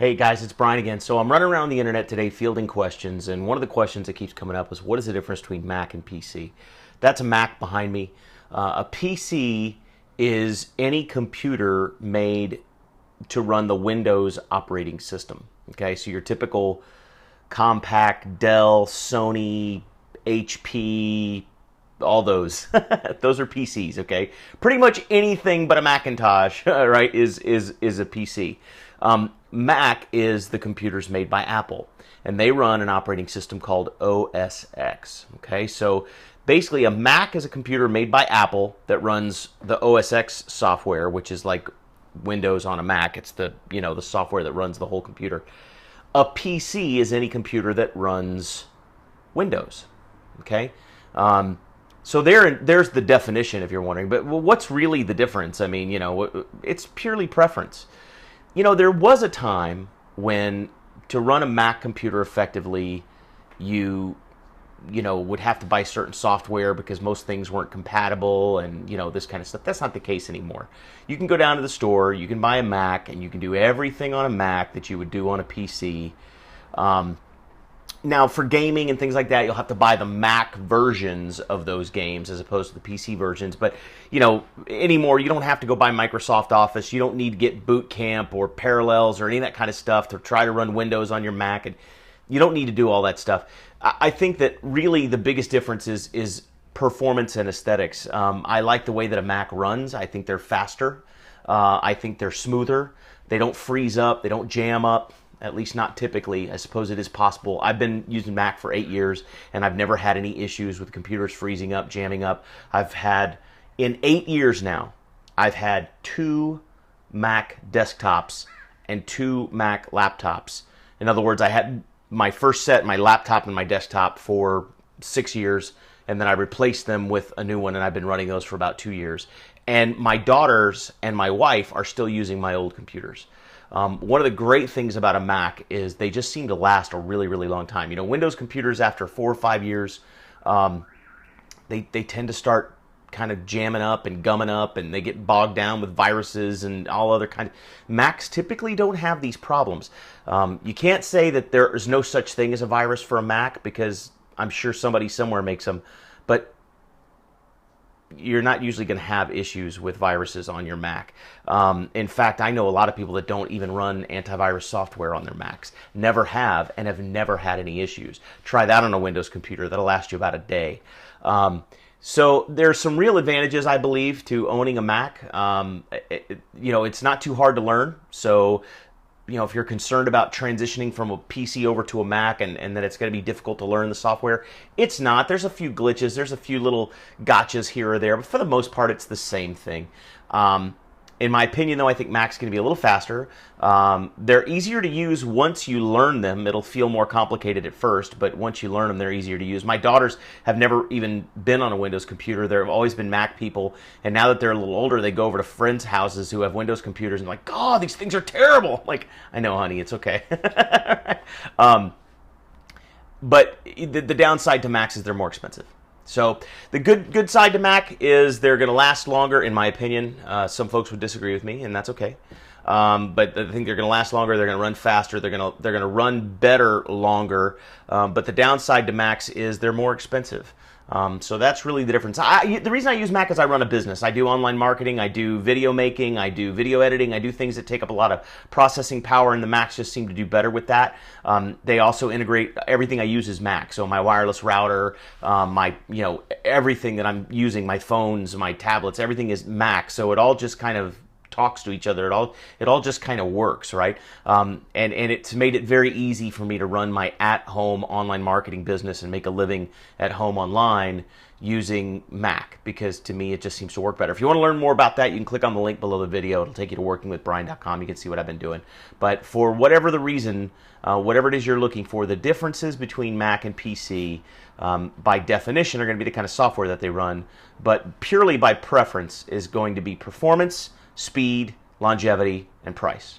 Hey guys, it's Brian again. So I'm running around the internet today fielding questions, and one of the questions that keeps coming up is what is the difference between Mac and PC? That's a Mac behind me. A PC is any computer made to run the Windows operating system. Okay, so your typical Compaq, Dell, Sony, HP, all those those are PCs. Okay, pretty much anything but a Macintosh, right, is a PC. Mac is the computers made by Apple, and they run an operating system called OS X. Okay, so basically, a Mac is a computer made by Apple that runs the OS X software, which is like Windows on a Mac. It's the software that runs the whole computer. A PC is any computer that runs Windows. Okay. So there's the definition, if you're wondering. But what's really the difference? I mean, it's purely preference. There was a time when to run a Mac computer effectively, you would have to buy certain software because most things weren't compatible and, this kind of stuff. That's not the case anymore. You can go down to the store, you can buy a Mac, and you can do everything on a Mac that you would do on a PC. Now, for gaming and things like that, you'll have to buy the Mac versions of those games as opposed to the PC versions. But, anymore, you don't have to go buy Microsoft Office. You don't need to get Boot Camp or Parallels or any of that kind of stuff to try to run Windows on your Mac. And you don't need to do all that stuff. I think that really the biggest difference is performance and aesthetics. I like the way that a Mac runs. I think they're faster. I think they're smoother. They don't freeze up. They don't jam up. At least not typically. I suppose it is possible. I've been using Mac for 8 years, and I've never had any issues with computers freezing up, jamming up. In 8 years now, I've had 2 Mac desktops and 2 Mac laptops. In other words, I had my first set, my laptop and my desktop, for 6 years, and then I replaced them with a new one, and I've been running those for about 2 years. And my daughters and my wife are still using my old computers. One of the great things about a Mac is they just seem to last a really, really long time. Windows computers, after 4 or 5 years, they tend to start kind of jamming up and gumming up, and they get bogged down with viruses and all other kind of. Macs typically don't have these problems. You can't say that there is no such thing as a virus for a Mac, because I'm sure somebody somewhere makes them, but you're not usually going to have issues with viruses on your Mac. In fact, I know a lot of people that don't even run antivirus software on their Macs. Never have, and have never had any issues. Try that on a Windows computer. That'll last you about a day. So there's some real advantages, I believe, to owning a Mac. It's not too hard to learn. So, if you're concerned about transitioning from a PC over to a Mac and that it's going to be difficult to learn the software, it's not. There's a few glitches. There's a few little gotchas here or there. But for the most part, it's the same thing. In my opinion, though, I think Mac's going to be a little faster. They're easier to use once you learn them. It'll feel more complicated at first, but once you learn them, they're easier to use. My daughters have never even been on a Windows computer. They've always been Mac people, and now that they're a little older, they go over to friends' houses who have Windows computers and like, oh, these things are terrible. I'm like, I know, honey, it's okay. But the downside to Macs is they're more expensive. So the good side to Mac is they're going to last longer, in my opinion. Some folks would disagree with me, and that's okay. But I think they're going to last longer. They're going to run faster. They're going to run better longer. But the downside to Macs is they're more expensive. So that's really the difference. The reason I use Mac is I run a business. I do online marketing. I do video making. I do video editing. I do things that take up a lot of processing power, and the Macs just seem to do better with that. They also integrate everything I use is Mac. So my wireless router, everything that I'm using, my phones, my tablets, everything is Mac. So it all just kind of talks to each other. It all just kind of works, right? And it's made it very easy for me to run my at-home online marketing business and make a living at home online using Mac, because to me it just seems to work better. If you want to learn more about that, you can click on the link below the video. It'll take you to workingwithbrian.com. You can see what I've been doing. But for whatever the reason, whatever it is you're looking for, the differences between Mac and PC, by definition, are going to be the kind of software that they run, but purely by preference is going to be performance, speed, longevity, and price.